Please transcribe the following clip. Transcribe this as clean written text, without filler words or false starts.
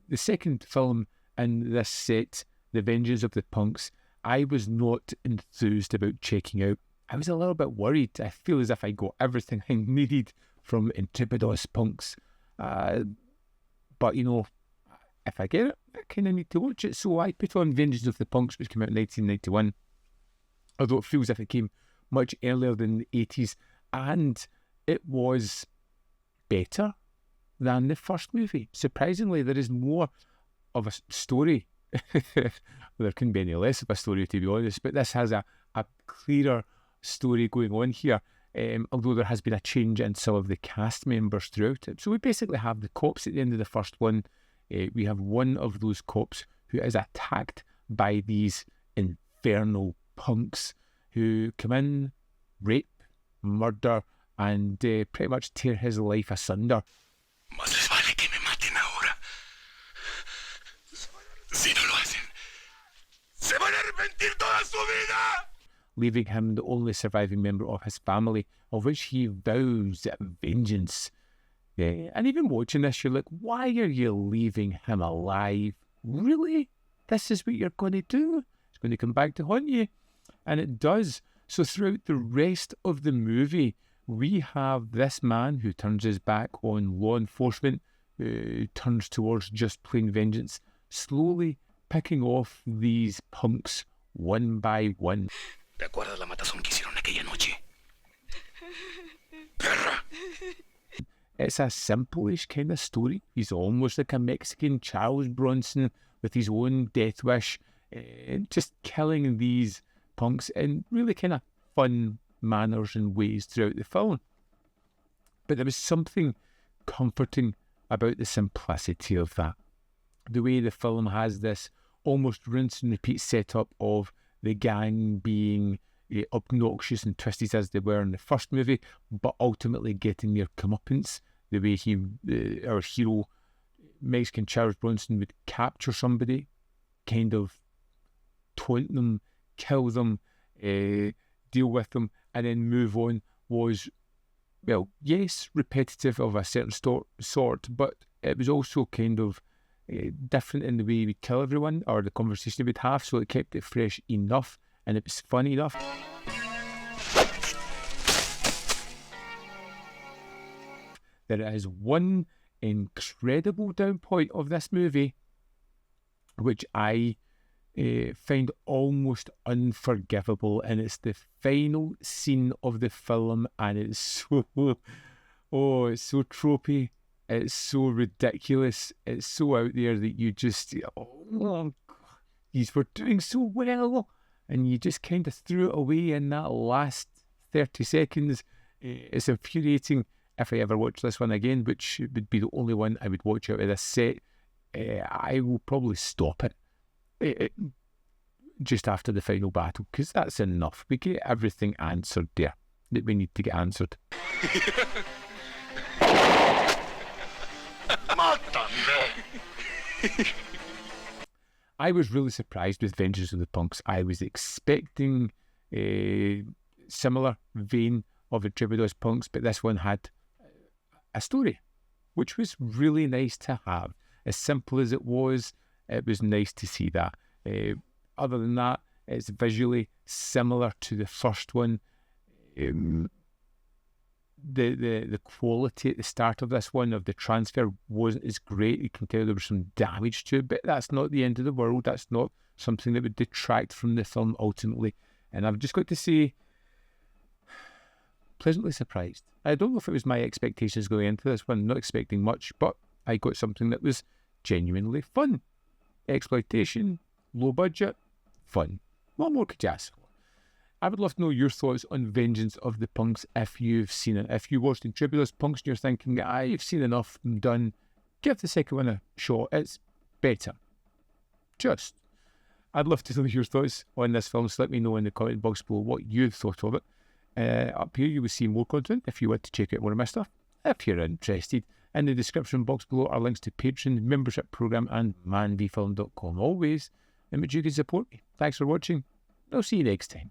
the second film in this set, The Vengeance of the Punks, I was not enthused about checking out. I was a little bit worried. I feel as if I got everything I needed from Intrepidos Punks. But, you know, if I get it, I kind of need to watch it. So I put on Vengeance of the Punks, which came out in 1991. Although it feels as if it came much earlier than the 80s. And it was better than the first movie. Surprisingly, there is more of a story. There couldn't be any less of a story, to be honest, but this has a clearer story going on here, although there has been a change in some of the cast members throughout it. So we basically have the cops at the end of the first one. We have one of those cops who is attacked by these infernal punks who come in, rape, murder, and pretty much tear his life asunder. Más les vale que me maten ahora. Si no lo hacen, se van a arrepentir toda su vida. Leaving him the only surviving member of his family, of which he vows vengeance. And even watching this, you're like, why are you leaving him alive? Really? This is what you're going to do? It's going to come back to haunt you. And it does. So throughout the rest of the movie, we have this man who turns his back on law enforcement, turns towards just plain vengeance, slowly picking off these punks one by one. ¿Te acuerdas la matazón que hicieron aquella noche? Perra! It's a simple-ish kind of story. He's almost like a Mexican Charles Bronson with his own death wish, just killing these punks in really kind of fun manners and ways throughout the film. But there was something comforting about the simplicity of that. The way the film has this almost rinse and repeat setup of the gang being obnoxious and twisted as they were in the first movie, but ultimately getting their comeuppance. The way our hero, Mexican Charles Bronson, would capture somebody, kind of taunt them, kill them, deal with them, and then move on, was, well, yes, repetitive of a certain sort, but it was also kind of different in the way we'd kill everyone, or the conversation we'd have, so it kept it fresh enough, and it was funny enough. There is one incredible down point of this movie, which I find almost unforgivable, and it's the final scene of the film, and it's so, it's so tropey, it's so ridiculous, it's so out there that you just, these were doing so well, and you just kind of threw it away in that last 30 seconds. It's infuriating. If I ever watch this one again, which would be the only one I would watch out of this set, I will probably stop it just after the final battle, because that's enough. We get everything answered there that we need to get answered. I was really surprised with Vengeance of the Punks. I was expecting a similar vein of Intrepidos Punks, but this one had a story, which was really nice to have. As simple as it was nice to see that. Other than that, it's visually similar to the first one. The quality at the start of this one, of the transfer, wasn't as great. You can tell there was some damage to it, but that's not the end of the world. That's not something that would detract from the film ultimately. And I've just got to say, pleasantly surprised. I don't know if it was my expectations going into this one, not expecting much, but I got something that was genuinely fun. Exploitation, low budget, fun. What more could you ask for? I would love to know your thoughts on Vengeance of the Punks if you've seen it. If you watched Intrepidos Punks and you're thinking, I've seen enough, I'm done, give the second one a shot. It's better. I'd love to know your thoughts on this film, so let me know in the comment box below what you thought of it. Up here you will see more content if you want to check out more of my stuff. If you're interested, in the description box below are links to Patreon, membership program, and manvfilm.com, always in which you can support me. Thanks for watching. I'll see you next time.